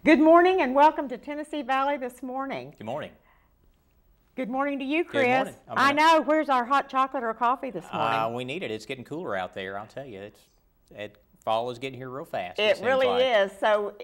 Good morning and welcome to Tennessee Valley this morning. Good morning. Good morning to you, Chris. Good morning. I know. Where's our hot chocolate or coffee this morning? We need it. It's getting cooler out there, I'll tell you. Fall is getting here real fast. It really like. is. So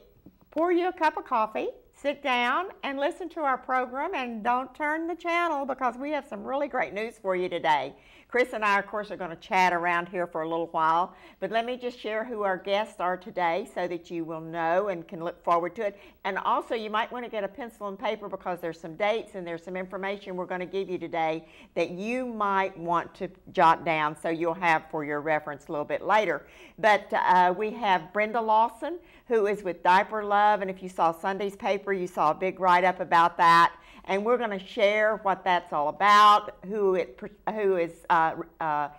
pour you a cup of coffee, sit down, and listen to our program, and don't turn the channel because we have some really great news for you today. Chris and I, of course, are going to chat around here for a little while, but let me just share who our guests are today so that you will know and can look forward to it. And also, you might want to get a pencil and paper because there's some dates and there's some information we're going to give you today that you might want to jot down so you'll have for your reference a little bit later. But we have Brenda Lawson, who is with Diaper Love, and if you saw Sunday's paper, you saw a big write-up about that. And we're going to share what that's all about, who is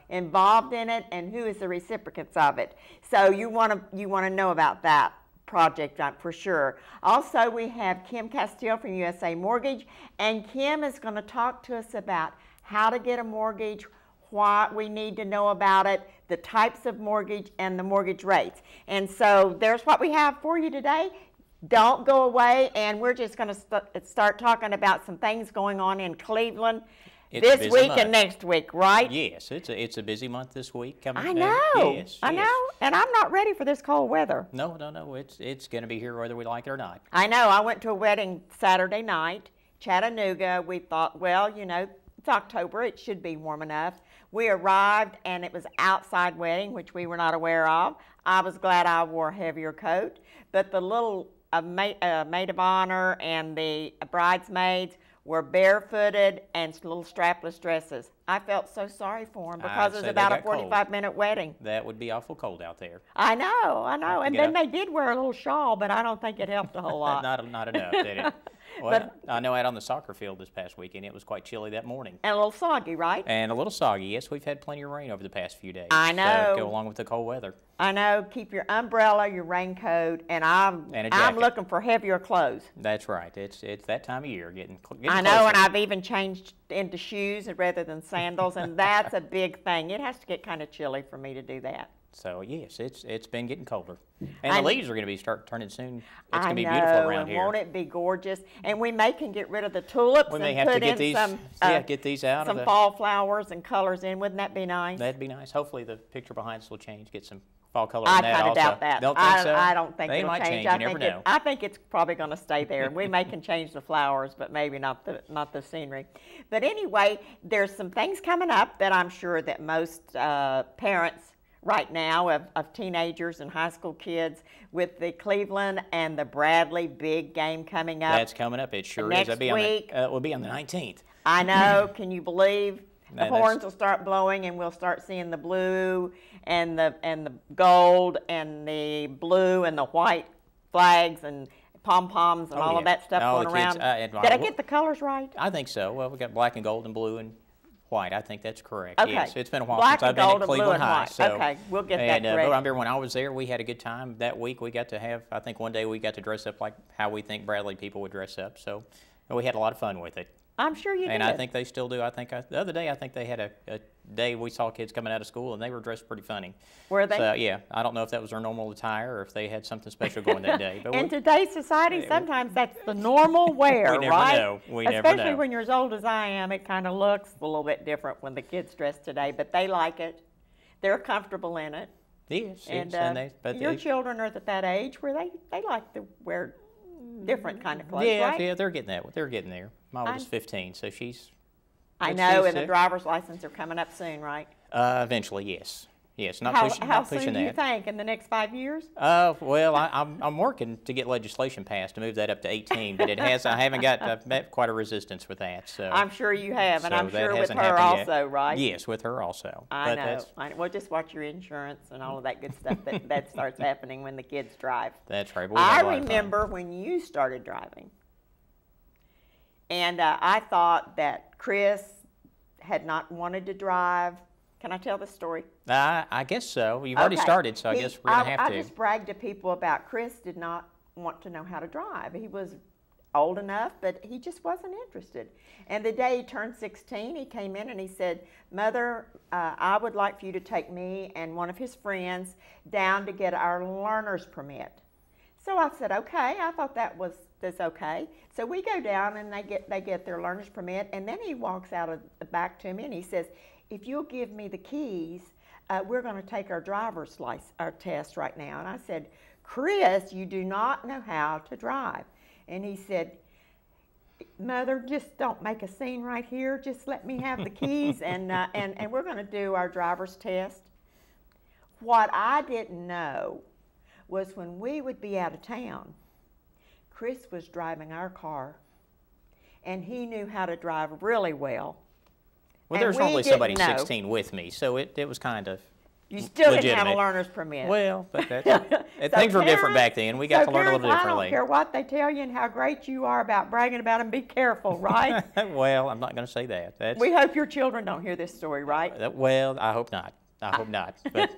involved in it, and who is the recipients of it. So you want to know about that project for sure. Also, we have Kim Castile from USA Mortgage, and Kim is going to talk to us about how to get a mortgage, what we need to know about it, the types of mortgage, and the mortgage rates. And so there's what we have for you today. Don't go away, and we're just going to start talking about some things going on in Cleveland this week and next week, right? Yes, it's a busy month this week coming. I know. Yes, I know, and I'm not ready for this cold weather. No, it's going to be here whether we like it or not. I know. I went to a wedding Saturday night, Chattanooga. We thought, well, you know, it's October. It should be warm enough. We arrived, and it was outside wedding, which we were not aware of. I was glad I wore a heavier coat, but the little maid of honor and the bridesmaids were barefooted and little strapless dresses. I felt so sorry for them because it was about a 45-minute wedding. That would be awful cold out there. I know. And then they did wear a little shawl, but I don't think it helped a whole lot. not enough, did it? Well, I know out on the soccer field this past weekend, it was quite chilly that morning. And a little soggy, right? And a little soggy, yes. We've had plenty of rain over the past few days. I know. So go along with the cold weather. I know. Keep your umbrella, your raincoat, and I'm looking for heavier clothes. That's right. It's that time of year getting I know, closer. And I've even changed into shoes rather than sandals, and that's a big thing. It has to get kind of chilly for me to do that. So yes, it's been getting colder, and the leaves are going to start turning soon. It's going to be beautiful around here. Won't it be gorgeous? And we can get rid of the tulips we may and have put to get in these, some get these out. Some fall flowers and colors in. Wouldn't that be nice? That'd be nice. Hopefully the picture behind us will change. Get some fall color in that also. I kind of doubt that. Don't think so? I don't think they it'll might change. You never know. I think it's probably going to stay there. We can change the flowers, but maybe not the scenery. But anyway, there's some things coming up that I'm sure that most parents right now of teenagers and high school kids with the Cleveland and the Bradley big game coming up. That's coming up. It sure next is. Week. It will be on the 19th. I know. Can you believe? The horns will start blowing, and we'll start seeing the blue and the gold and the blue and the white flags and pom-poms and all of that stuff going around. Did I get the colors right? I think so. Well, we got black and gold and blue and white. I think that's correct. Okay. Yes, it's been a while since I've been at Cleveland High. So, okay, we'll get that correct. I remember when I was there, we had a good time. That week we got to have, I think one day we got to dress up like how we think Bradley people would dress up. So we had a lot of fun with it. I'm sure you did. And I think they still do. I think the other day, I think they had a day we saw kids coming out of school, and they were dressed pretty funny. Were they? So, yeah. I don't know if that was their normal attire or if they had something special going that day. But in today's society, sometimes that's the normal wear, we never right? know. We never know. Especially when you're as old as I am, it kind of looks a little bit different when the kids dress today, but they like it. They're comfortable in it. Yes. And your children are at that age where they like to wear different kind of clothes, right? Yeah, they're getting that. They're getting there. My oldest 15, so she's. I know, and the driver's license are coming up soon, right? Eventually, yes. Yes, how soon do you think? In the next 5 years? Well, I'm working to get legislation passed to move that up to 18, but I've met quite a resistance with that. So I'm sure you have, and I'm sure with her also, right? Yes, with her also. I know. Well, just watch your insurance and all of that good stuff that starts happening when the kids drive. That's right. I remember when you started driving, and I thought that Chris had not wanted to drive. Can I tell the story? I guess so. You've already started, so I guess we're going to have to. I just bragged to people about Chris did not want to know how to drive. He was old enough, but he just wasn't interested. And the day he turned 16, he came in and he said, Mother, I would like for you to take me and one of his friends down to get our learner's permit. So I said, okay. I thought that's okay. So we go down and they get their learner's permit, and then he walks out of the back to me and he says, if you'll give me the keys, we're going to take our driver's license, our test right now. And I said, Chris, you do not know how to drive. And he said, Mother, just don't make a scene right here. Just let me have the keys, and we're going to do our driver's test. What I didn't know was when we would be out of town, Chris was driving our car, and he knew how to drive really well. Well, there's only somebody 16 with me, so it was kind of You still legitimate. Didn't have a learner's permit. Well, but things were different back then. We got to learn a little differently. I don't care what they tell you and how great you are about bragging about them. Be careful, right? Well, I'm not going to say that. We hope your children don't hear this story, right? Well, I hope not. I hope not. But.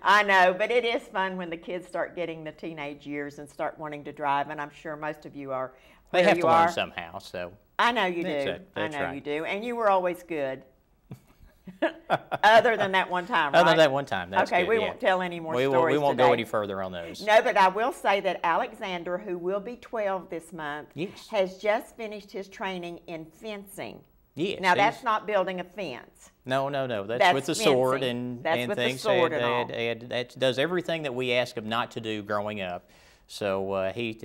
I know, but it is fun when the kids start getting the teenage years and start wanting to drive, and I'm sure most of you are. They have to learn somehow, so. I know you do. That's right. You do, and you were always good. Other than that one time, right? Other than that one time, that's okay, good, we won't tell any more stories We won't today. go any further on those. No, but I will say that Alexander, who will be 12 this month, has just finished his training in fencing. Yes. Now, that's not building a fence. No. That's with the fencing. sword and with things. The sword and all. That does everything that we ask him not to do growing up. So he's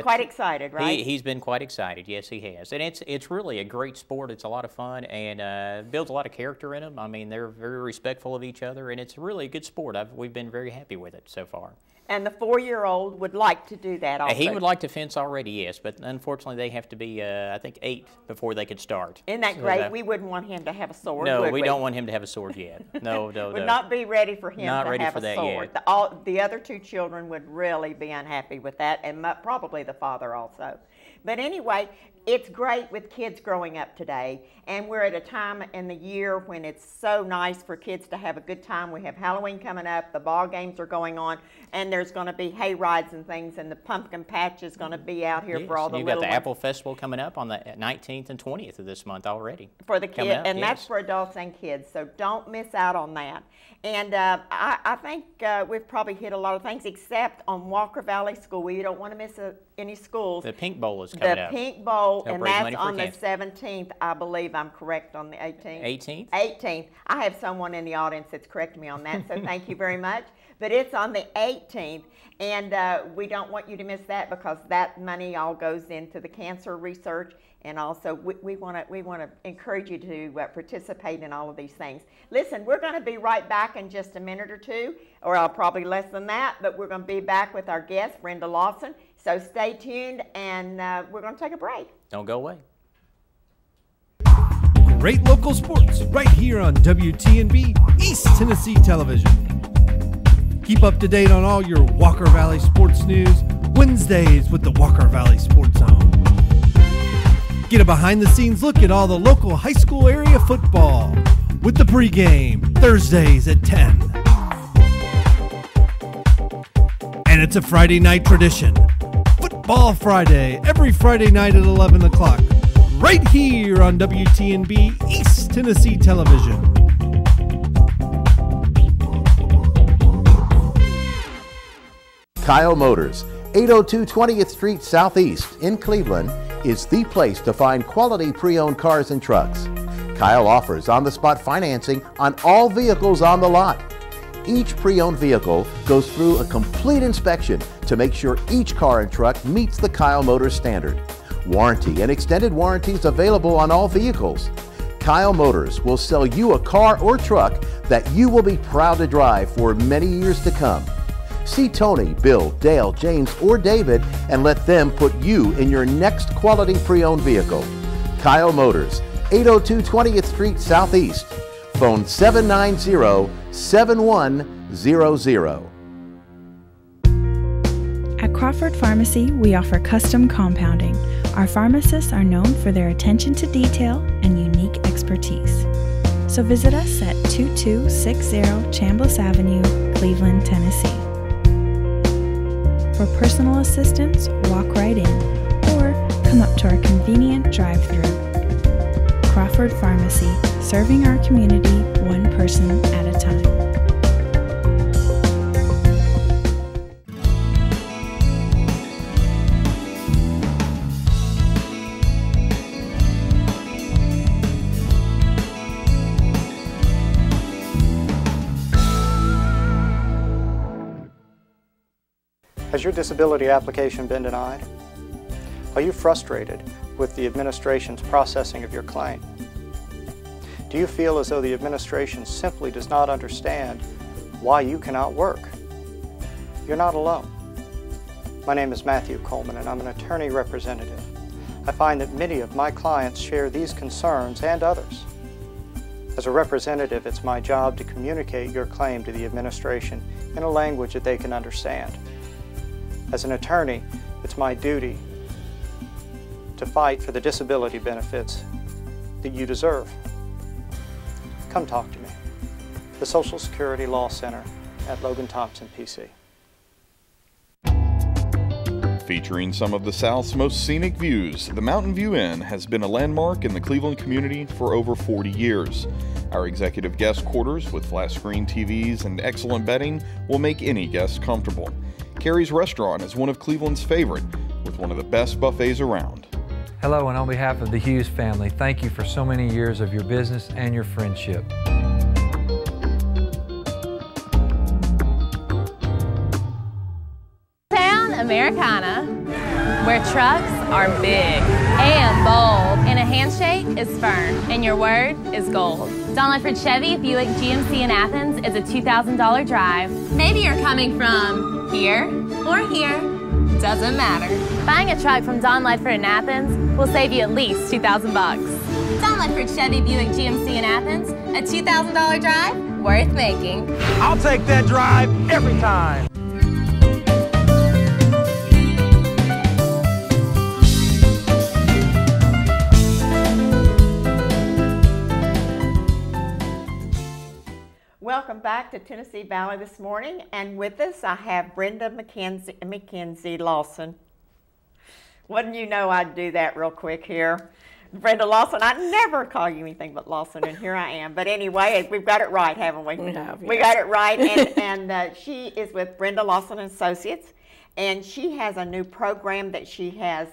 quite excited, right? He's been quite excited. Yes, he has, and it's really a great sport. It's a lot of fun and builds a lot of character in them. I mean, they're very respectful of each other, and it's really a good sport. We've been very happy with it so far. And the 4-year-old would like to do that also. He would like to fence already, yes, but unfortunately they have to be, I think, 8 before they could start. Isn't that great? We wouldn't want him to have a sword, No, would we don't want him to have a sword yet. No. Would not be ready for him not to ready have for a that sword. Yet. The other 2 children would really be unhappy with that, and probably the father also. But anyway, it's great with kids growing up today, and we're at a time in the year when it's so nice for kids to have a good time. We have Halloween coming up, the ball games are going on, and there's going to be hay rides and things, and the pumpkin patch is going to be out here for all the little ones. You've got the Apple Festival coming up on the 19th and 20th of this month already. For the kids, and that's for adults and kids, so don't miss out on that. And I think we've probably hit a lot of things, except on Walker Valley School. We don't want to miss any schools. The Pink Bowl is coming up. The Pink Bowl, and that's on the 17th, I believe. I'm correct on the 18th? 18th? 18th. I have someone in the audience that's corrected me on that, so thank you very much. But it's on the 18th, and we don't want you to miss that because that money all goes into the cancer research, and also we want to encourage you to participate in all of these things. Listen, we're going to be right back in just a minute or two, or probably less than that, but we're going to be back with our guest, Brenda Lawson. So stay tuned, and we're going to take a break. Don't go away. Great local sports right here on WTNB East Tennessee Television. Keep up to date on all your Walker Valley sports news Wednesdays with the Walker Valley Sports Zone. Get a behind-the-scenes look at all the local high school area football with the pregame Thursdays at 10. And it's a Friday night tradition. Football Friday, every Friday night at 11 o'clock, right here on WTNB East Tennessee Television. Kyle Motors, 802 20th Street Southeast in Cleveland, is the place to find quality pre-owned cars and trucks. Kyle offers on-the-spot financing on all vehicles on the lot. Each pre-owned vehicle goes through a complete inspection to make sure each car and truck meets the Kyle Motors standard. Warranty and extended warranties available on all vehicles. Kyle Motors will sell you a car or truck that you will be proud to drive for many years to come. See Tony, Bill, Dale, James, or David and let them put you in your next quality pre-owned vehicle. Kyle Motors, 802 20th Street Southeast. Phone 790-7100. At Crawford Pharmacy, we offer custom compounding. Our pharmacists are known for their attention to detail and unique expertise. So visit us at 2260 Chambliss Avenue, Cleveland, Tennessee. For personal assistance, walk right in or come up to our convenient drive-thru. Crawford Pharmacy, serving our community one person at a time. Has your disability application been denied? Are you frustrated with the administration's processing of your claim? Do you feel as though the administration simply does not understand why you cannot work? You're not alone. My name is Matthew Coleman, and I'm an attorney representative. I find that many of my clients share these concerns and others. As a representative, it's my job to communicate your claim to the administration in a language that they can understand. As an attorney, it's my duty to fight for the disability benefits that you deserve. Come talk to me. The Social Security Law Center at Logan Thompson, PC. Featuring some of the South's most scenic views, the Mountain View Inn has been a landmark in the Cleveland community for over 40 years. Our executive guest quarters with flat screen TVs and excellent bedding will make any guest comfortable. Carrie's Restaurant is one of Cleveland's favorite, with one of the best buffets around. Hello, and on behalf of the Hughes family, thank you for so many years of your business and your friendship. Americana, where trucks are big and bold, and a handshake is firm, and your word is gold. Don Ledford Chevy Buick GMC in Athens is a $2,000 drive. Maybe you're coming from here or here, doesn't matter. Buying a truck from Don Ledford in Athens will save you at least $2,000 bucks. Don Ledford Chevy Buick GMC in Athens, a $2,000 drive worth making. I'll take that drive every time. Welcome back to Tennessee Valley this morning, and with us I have Brenda McKenzie Lawson. Wouldn't you know I'd do that real quick here? Brenda Lawson, I never call you anything but Lawson, and here I am. But anyway, we've got it right, haven't we? We have, yes. We got it right, and she is with Brenda Lawson Associates, and she has a new program that she has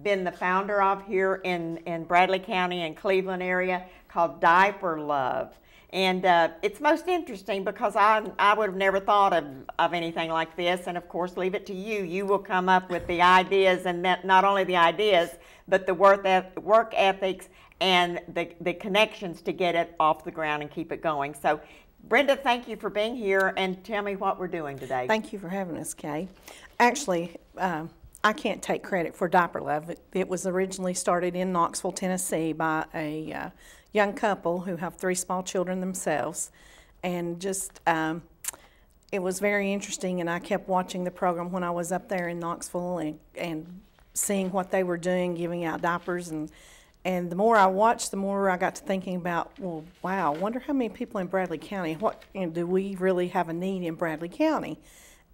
been the founder of here in Bradley County and Cleveland area called Diaper Love. And it's most interesting because I would have never thought of anything like this. And of course, leave it to you. You will come up with the ideas, and that not only the ideas, but the work ethics and the connections to get it off the ground and keep it going. So Brenda, thank you for being here, and tell me what we're doing today. Thank you for having us, Kay. Actually, I can't take credit for Diaper Love. It was originally started in Knoxville, Tennessee by a young couple who have 3 small children themselves, and just it was very interesting, and I kept watching the program when I was up there in Knoxville and seeing what they were doing, giving out diapers, and the more I watched, the more I got to thinking about, well, wow, I wonder how many people in Bradley County, do we really have a need in Bradley County?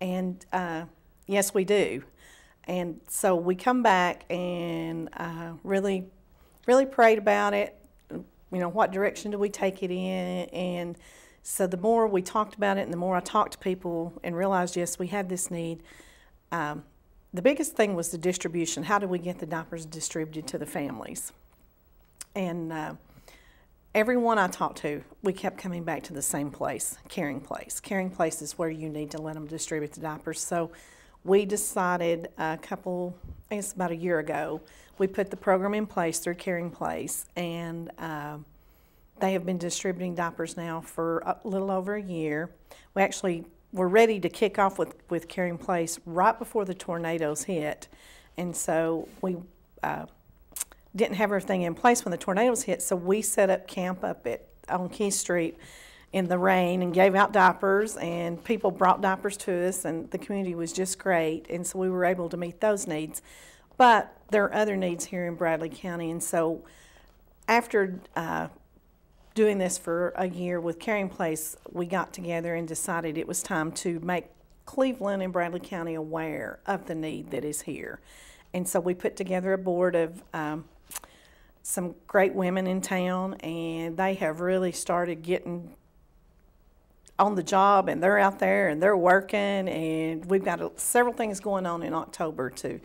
And yes, we do. And so we come back and really prayed about it. You know, what direction do we take it in? And so the more we talked about it and the more I talked to people and realized, yes, we had this need, the biggest thing was the distribution. How do we get the diapers distributed to the families? And everyone I talked to, we kept coming back to the same place, Caring Place. Caring Place is where you need to let them distribute the diapers. So we decided it's about a year ago, we put the program in place through Caring Place, and they have been distributing diapers now for a little over a year. We actually were ready to kick off with Caring Place right before the tornadoes hit, and so we didn't have everything in place when the tornadoes hit, so we set up camp on Key Street in the rain and gave out diapers, and people brought diapers to us, and the community was just great, and so we were able to meet those needs. But there are other needs here in Bradley County, and so after doing this for a year with Caring Place, we got together and decided it was time to make Cleveland and Bradley County aware of the need that is here. And so we put together a board of some great women in town, and they have really started getting on the job, and they're out there and they're working, and we've got several things going on in October to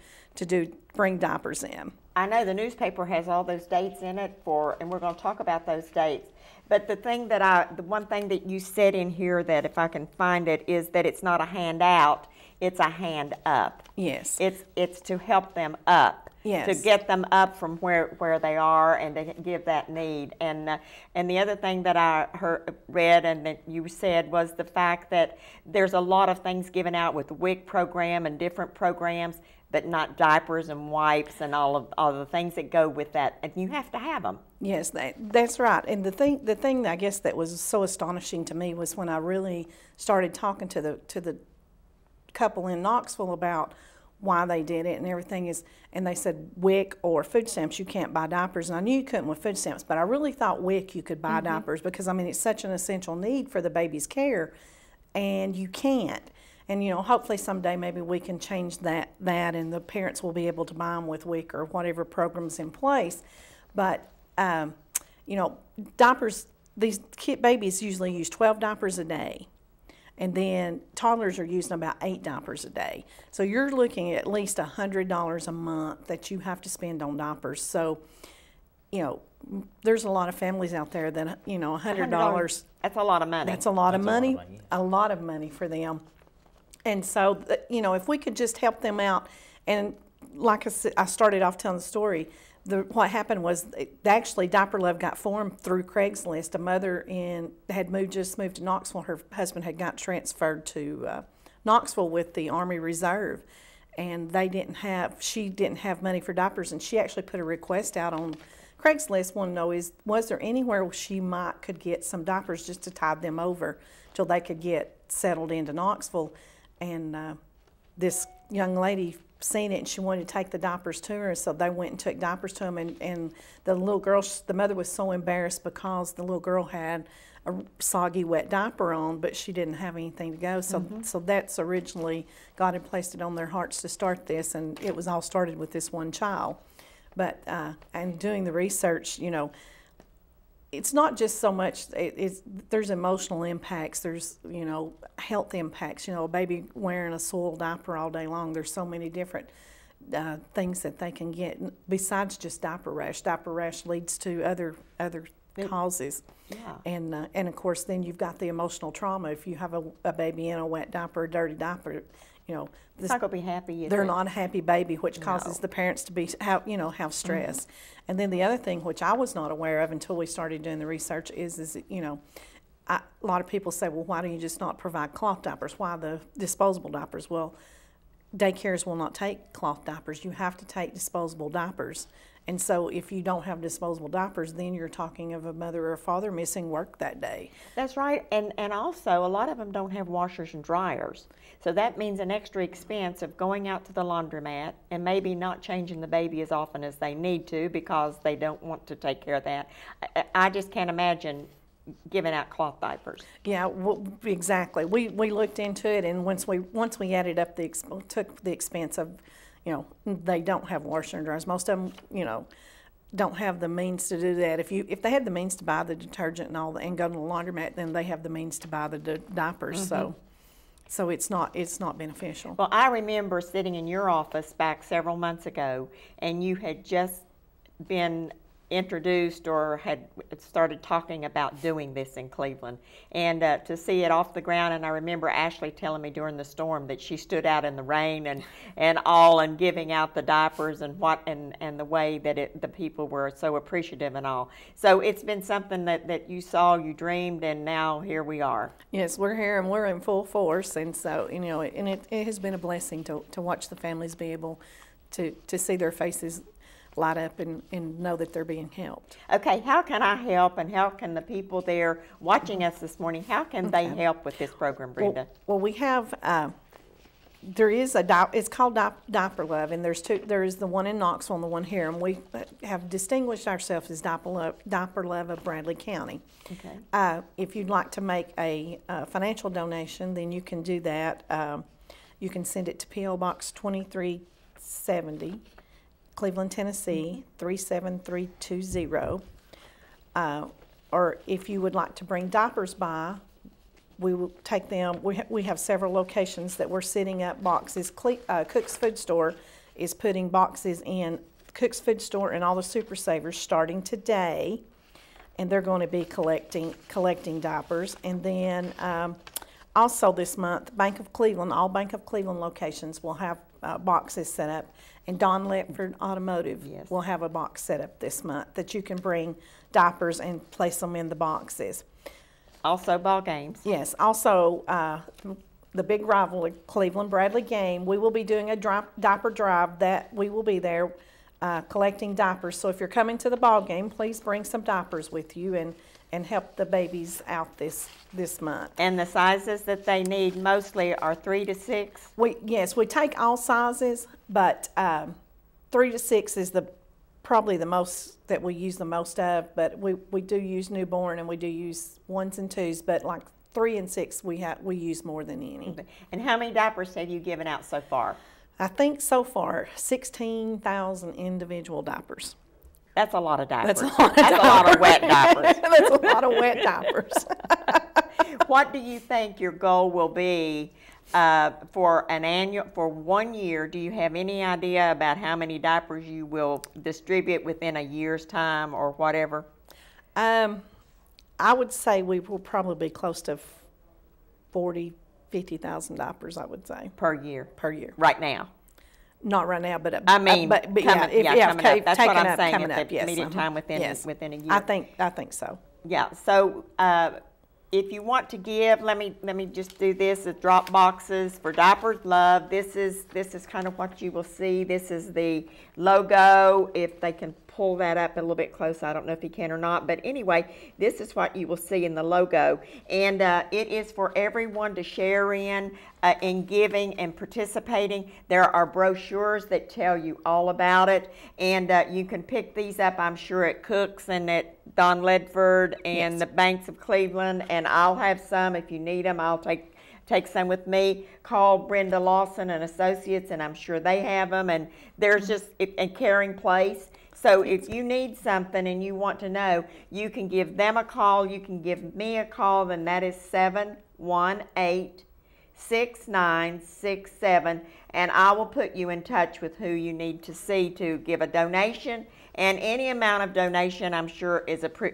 bring diapers in. I know the newspaper has all those dates in it and we're going to talk about those dates. But the one thing that you said in here that if I can find it is that it's not a handout. it's a hand up. Yes. It's to help them up. Yes. To get them up from where they are and to give that need. And the other thing that I read and that you said was the fact that there's a lot of things given out with the WIC program and different programs, but not diapers and wipes and all the things that go with that. And you have to have them. Yes, that's right. And the thing I guess that was so astonishing to me was when I really started talking to the couple in Knoxville about why they did it and everything and they said WIC or food stamps, you can't buy diapers. And I knew you couldn't with food stamps, but I really thought WIC you could buy diapers because, I mean, it's such an essential need for the baby's care, and you can't. And, you know, hopefully someday maybe we can change that and the parents will be able to buy them with WIC or whatever program's in place. But, you know, diapers, these babies usually use 12 diapers a day. And then toddlers are using about 8 diapers a day. So you're looking at least $100 a month that you have to spend on diapers. So, you know, there's a lot of families out there that, you know, $100. That's a lot of money. That's a lot of money. A lot of money for them. And so, you know, if we could just help them out, and like I said, I started off telling the story, what happened was actually Diaper Love got formed through Craigslist. A mother just moved to Knoxville. Her husband had got transferred to Knoxville with the Army Reserve, and she didn't have money for diapers, and she actually put a request out on Craigslist, wanted to know was there anywhere she could get some diapers just to tide them over till they could get settled into Knoxville. And this young lady seen it and she wanted to take the diapers to her, so they went and took diapers to them, and the little girl, the mother was so embarrassed because the little girl had a soggy wet diaper on, but she didn't have anything to go. So so that's originally, God had placed it on their hearts to start this, and it was all started with this one child. But and doing the research, you know, it's not just so much, there's emotional impacts, there's, you know, health impacts. You know, a baby wearing a soiled diaper all day long, there's so many different things that they can get besides just diaper rash. Diaper rash leads to other causes. Yeah. And of course then you've got the emotional trauma. If you have a baby in a wet diaper, a dirty diaper, you know, it's not going to be happy. They're not a happy baby, which causes the parents to have stress. And then the other thing, which I was not aware of until we started doing the research, is you know, a lot of people say, well, why do you just not provide cloth diapers? Why the disposable diapers? Well, daycares will not take cloth diapers. You have to take disposable diapers. And so if you don't have disposable diapers, then you're talking of a mother or a father missing work that day. That's right. And also, a lot of them don't have washers and dryers. So that means an extra expense of going out to the laundromat and maybe not changing the baby as often as they need to because they don't want to take care of that. I just can't imagine giving out cloth diapers. Yeah, well, exactly. We looked into it, and once we added up took the expense of, you know, they don't have washer and dryers. Most of them, you know, don't have the means to do that. If they had the means to buy the detergent and all and go to the laundromat, then they have the means to buy the diapers. So it's not beneficial. Well, I remember sitting in your office back several months ago, and you had just been introduced or had started talking about doing this in Cleveland, and to see it off the ground. And I remember Ashley telling me during the storm that she stood out in the rain and giving out the diapers and the way that the people were so appreciative and all. So it's been something that you saw, you dreamed, and now here we are. Yes, we're here and we're in full force, and so, you know, and it has been a blessing to watch the families be able to see their faces light up and know that they're being helped. Okay, how can I help, and how can the people there watching us this morning, how can they help with this program, Brenda? Well, we have, it's called Diaper Love, and there is the one in Knoxville and the one here, and we have distinguished ourselves as Diaper Love of Bradley County. Okay. If you'd like to make a financial donation, then you can do that. You can send it to P.O. Box 2370. Cleveland, Tennessee, 37320. Or if you would like to bring diapers by, we will take them. We have several locations that we're setting up boxes. Cook's Food Store is putting boxes in Cook's Food Store and all the Super Savers starting today, and they're going to be collecting diapers. And then Also this month, Bank of Cleveland, all Bank of Cleveland locations will have boxes set up, and Don Ledford Automotive will have a box set up this month that you can bring diapers and place them in the boxes. Also ball games. Yes. Also, the big rival Cleveland Bradley game, we will be doing a diaper drive that we will be there collecting diapers. So if you're coming to the ball game, please bring some diapers with you and help the babies out this month. And the sizes that they need mostly are 3 to 6? Yes, we take all sizes, but 3 to 6 is probably the most that we use the most of, but we do use newborn and we do use 1s and 2s, but like 3 and 6 we use more than any. And how many diapers have you given out so far? I think so far 16,000 individual diapers. That's a lot of diapers. That's a lot of wet diapers. That's a lot of wet diapers. What do you think your goal will be for 1 year? Do you have any idea about how many diapers you will distribute within a year's time or whatever? I would say we will probably be close to 50,000 diapers, I would say. Per year? Per year. Right now? Not right now, but I mean, but coming up. That's what I'm saying. Coming up, yes. Immediate time within a year. I think so. Yeah. So if you want to give, let me just do this: is drop boxes for Diapers Love. This is kind of what you will see. This is the logo. If they can pull that up a little bit close, I don't know if he can or not, but anyway, this is what you will see in the logo, and it is for everyone to share in giving and participating. There are brochures that tell you all about it, and you can pick these up, I'm sure, at Cook's and at Don Ledford and the Banks of Cleveland, and I'll have some if you need them. I'll take some with me. Call Brenda Lawson and Associates, and I'm sure they have them, and there's just a caring place. So if you need something and you want to know, you can give them a call, you can give me a call, and that is 718-6967, and I will put you in touch with who you need to see to give a donation, and any amount of donation I'm sure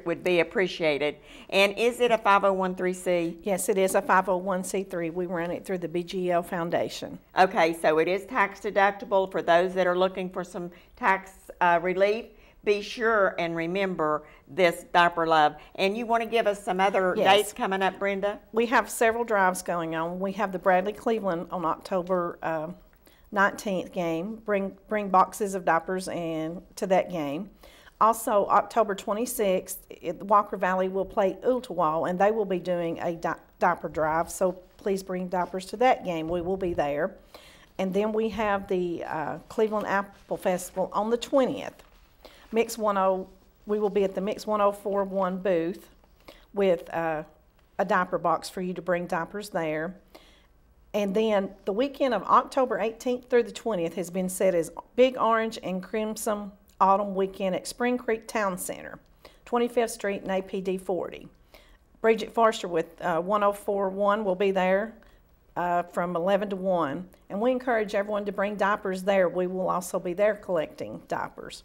would be appreciated. And is it a 501(c)(3)? Yes, it is a 501(c)(3). We run it through the BGL Foundation. Okay, so it is tax deductible for those that are looking for some tax relief. Be sure and remember this Diaper Love. And you want to give us some other dates coming up, Brenda? We have several drives going on. We have the Bradley Cleveland on October 19th game. Bring boxes of diapers to that game. Also, October 26th, Walker Valley will play Ooltewah, and they will be doing a diaper drive. So please bring diapers to that game. We will be there. And then we have the Cleveland Apple Festival on the 20th. We will be at the Mix 1041 booth with a diaper box for you to bring diapers there. And then the weekend of October 18th through the 20th has been set as Big Orange and Crimson Autumn Weekend at Spring Creek Town Center, 25th Street and APD 40. Bridget Forster with 1041 will be there from 11 to 1. And we encourage everyone to bring diapers there. We will also be there collecting diapers.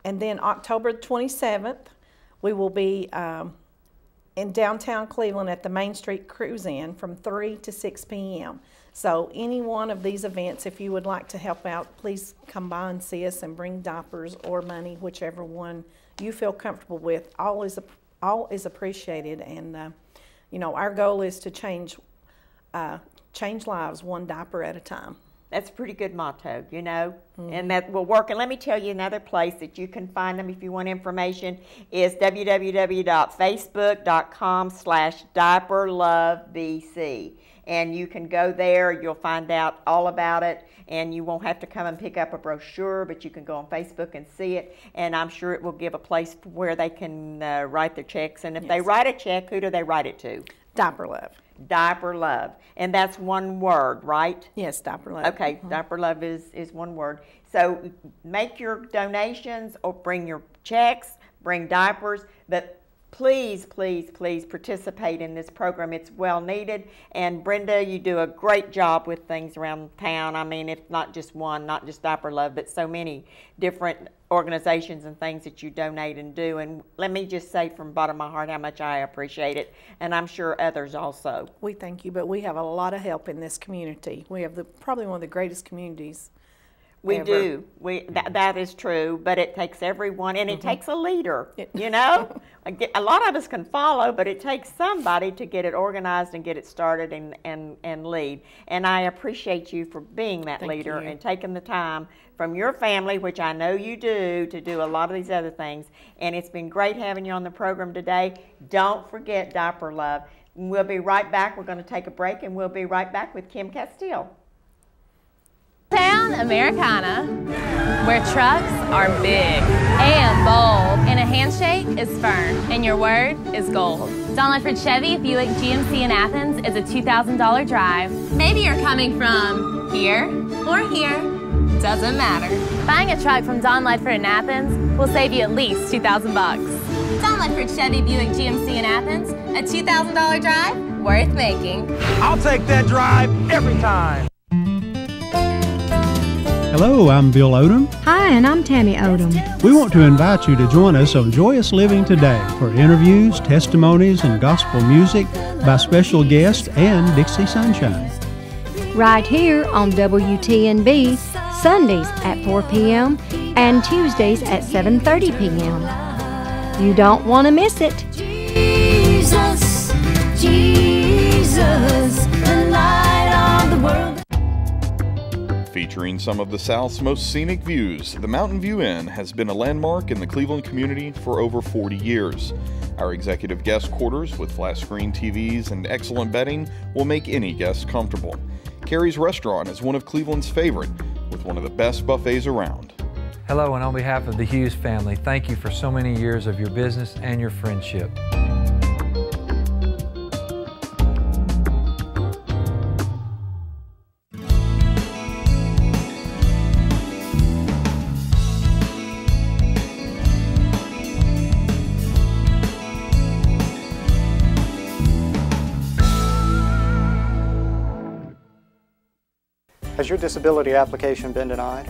And then October 27th, we will be in downtown Cleveland at the Main Street Cruise Inn from 3 to 6 p.m. So any one of these events, if you would like to help out, please come by and see us and bring diapers or money, whichever one you feel comfortable with. All is appreciated, and you know, our goal is to change lives one diaper at a time. That's a pretty good motto, you know, and that will work. And let me tell you another place that you can find them if you want information is www.facebook.com/diaperlovebc. And you can go there, you'll find out all about it, and you won't have to come and pick up a brochure, but you can go on Facebook and see it, and I'm sure it will give a place where they can write their checks. And if they write a check, who do they write it to? Diaper Love. Diaper Love. And that's one word, right? Yes, Diaper Love. Okay, Diaper Love is one word. So make your donations or bring your checks, bring diapers, but please, please, please participate in this program. It's well needed. And Brenda, you do a great job with things around town. I mean, if not just one, not just Diaper Love, but so many different organizations and things that you donate and do. And let me just say from the bottom of my heart how much I appreciate it, and I'm sure others also. We thank you, but we have a lot of help in this community. We have probably one of the greatest communities. We do. That is true, but it takes everyone, and it takes a leader, you know? A lot of us can follow, but it takes somebody to get it organized and get it started and lead. And I appreciate you for being that leader and taking the time from your family, which I know you do, to do a lot of these other things. And it's been great having you on the program today. Don't forget Diaper Love. We'll be right back. We're going to take a break, and we'll be right back with Kim Castile. Town Americana, where trucks are big and bold, and a handshake is firm, and your word is gold. Don Ledford Chevy Buick GMC in Athens is a $2,000 drive. Maybe you're coming from here or here, doesn't matter. Buying a truck from Don Ledford in Athens will save you at least $2,000 bucks. Don Ledford Chevy Buick GMC in Athens, a $2,000 drive worth making. I'll take that drive every time. Hello, I'm Bill Odom. Hi, and I'm Tammy Odom. We want to invite you to join us on Joyous Living today for interviews, testimonies, and gospel music by special guests and Dixie Sunshine. Right here on WTNB, Sundays at 4 p.m. and Tuesdays at 7:30 p.m. You don't want to miss it. Jesus, Jesus, the light of the world. Featuring some of the South's most scenic views, the Mountain View Inn has been a landmark in the Cleveland community for over 40 years. Our executive guest quarters with flat screen TVs and excellent bedding will make any guest comfortable. Carrie's Restaurant is one of Cleveland's favorite, with one of the best buffets around. Hello, and on behalf of the Hughes family, thank you for so many years of your business and your friendship. Has your disability application been denied?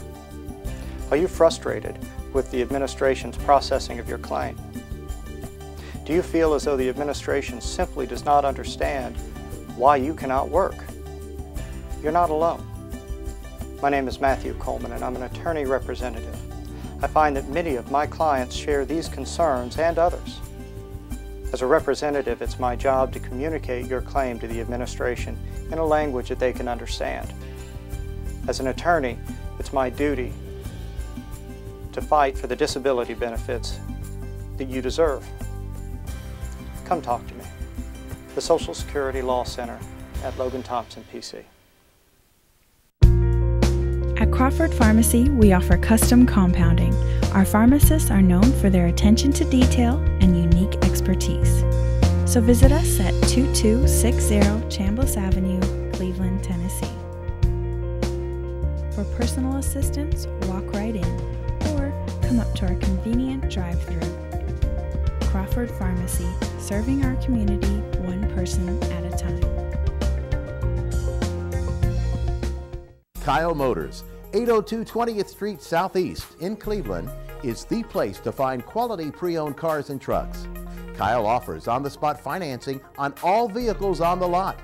Are you frustrated with the administration's processing of your claim? Do you feel as though the administration simply does not understand why you cannot work? You're not alone. My name is Matthew Coleman, and I'm an attorney representative. I find that many of my clients share these concerns and others. As a representative, it's my job to communicate your claim to the administration in a language that they can understand. As an attorney, it's my duty to fight for the disability benefits that you deserve. Come talk to me. The Social Security Law Center at Logan Thompson, PC. At Crawford Pharmacy, we offer custom compounding. Our pharmacists are known for their attention to detail and unique expertise. So visit us at 2260 Chambliss Avenue, Cleveland, Tennessee. For personal assistance, walk right in or come up to our convenient drive-thru. Crawford Pharmacy, serving our community one person at a time. Kyle Motors, 802 20th Street Southeast in Cleveland, is the place to find quality pre-owned cars and trucks. Kyle offers on-the-spot financing on all vehicles on the lot.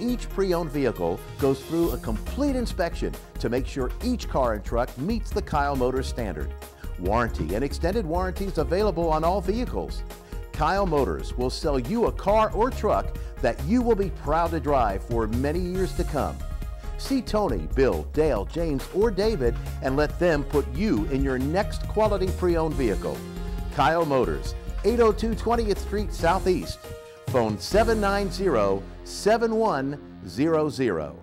Each pre-owned vehicle goes through a complete inspection to make sure each car and truck meets the Kyle Motors standard. Warranty and extended warranties available on all vehicles. Kyle Motors will sell you a car or truck that you will be proud to drive for many years to come. See Tony, Bill, Dale, James, or David and let them put you in your next quality pre-owned vehicle. Kyle Motors, 802 20th Street Southeast. Phone 790-7100.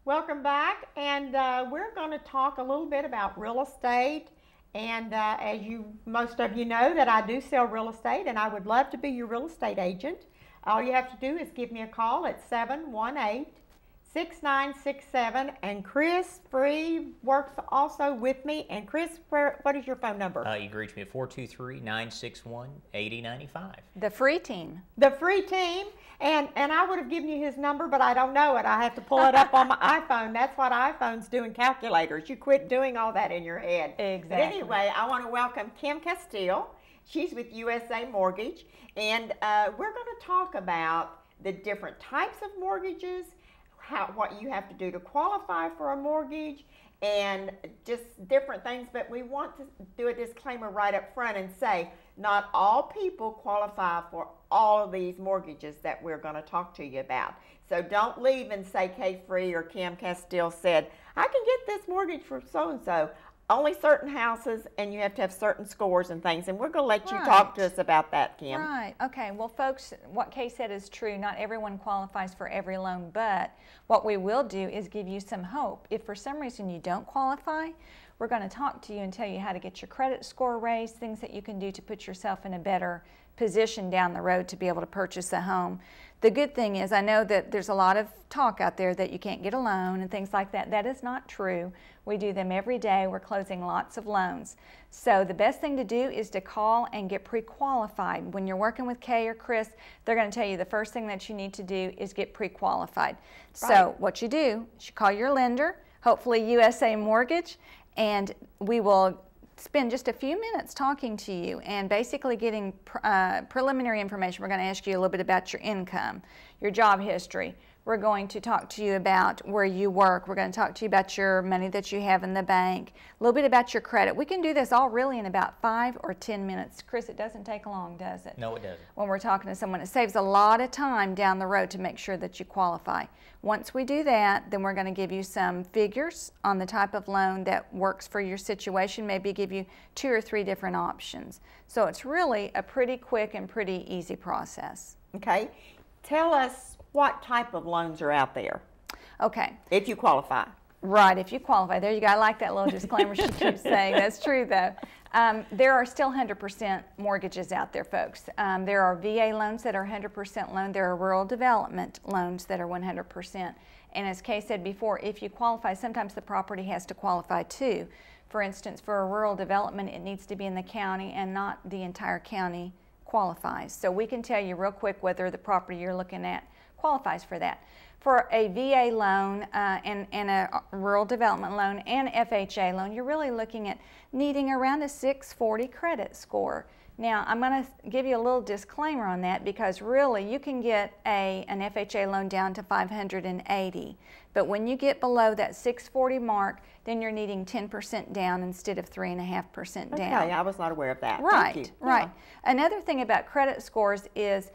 Welcome back, and we're going to talk a little bit about real estate. And as most of you know, that I do sell real estate, and I would love to be your real estate agent. All you have to do is give me a call at 6967, and Chris Free works also with me. And Chris, what is your phone number? You can reach me at 423-961-8095. The free team. The free team. And I would have given you his number, but I don't know it. I have to pull it up on my iPhone. That's what iPhones do in calculators. You quit doing all that in your head. Exactly. But anyway, I want to welcome Kim Castile. She's with USA Mortgage, and we're going to talk about the different types of mortgages, what you have to do to qualify for a mortgage, and just different things. But we want to do a disclaimer right up front and say not all people qualify for all of these mortgages that we're going to talk to you about. So don't leave and say Kay Free or Kim Castile said, I can get this mortgage for so-and-so. Only certain houses, and you have to have certain scores and things. And we're going to let you talk to us about that, Kim. Right. Okay. Well, folks, what Kay said is true. Not everyone qualifies for every loan, but what we will do is give you some hope. If for some reason you don't qualify, we're going to talk to you and tell you how to get your credit score raised, things that you can do to put yourself in a better position down the road to be able to purchase a home. The good thing is, I know that there's a lot of talk out there that you can't get a loan and things like that. That is not true. We do them every day. We're closing lots of loans. So the best thing to do is to call and get pre-qualified. When you're working with Kay or Chris, they're going to tell you the first thing that you need to do is get pre-qualified. Right. So what you do is you call your lender, hopefully USA Mortgage, and we will spend just a few minutes talking to you and basically getting preliminary information. We're going to ask you a little bit about your income, your job history. We're going to talk to you about where you work. We're going to talk to you about your money that you have in the bank, a little bit about your credit. We can do this all really in about 5 or 10 minutes. Chris, it doesn't take long, does it? No, it doesn't. When we're talking to someone, it saves a lot of time down the road to make sure that you qualify. Once we do that, then we're going to give you some figures on the type of loan that works for your situation, maybe give you 2 or 3 different options. So it's really a pretty quick and pretty easy process. Okay. Tell us what type of loans are out there. Okay. If you qualify. Right, if you qualify. There you go. I like that little disclaimer she keeps saying. That's true, though. There are still 100% mortgages out there, folks. There are VA loans that are 100% loan. There are rural development loans that are 100%. And as Kay said before, if you qualify, sometimes the property has to qualify too. For instance, for a rural development, it needs to be in the county and not the entire county qualifies. So we can tell you real quick whether the property you're looking at qualifies for that. For a VA loan and a rural development loan and FHA loan, you're really looking at needing around a 640 credit score. Now, I'm going to give you a little disclaimer on that because really you can get an FHA loan down to 580. But when you get below that 640 mark, then you're needing 10% down instead of 3.5% down. Okay, I was not aware of that. Right, Thank you. right. Yeah. Another thing about credit scores is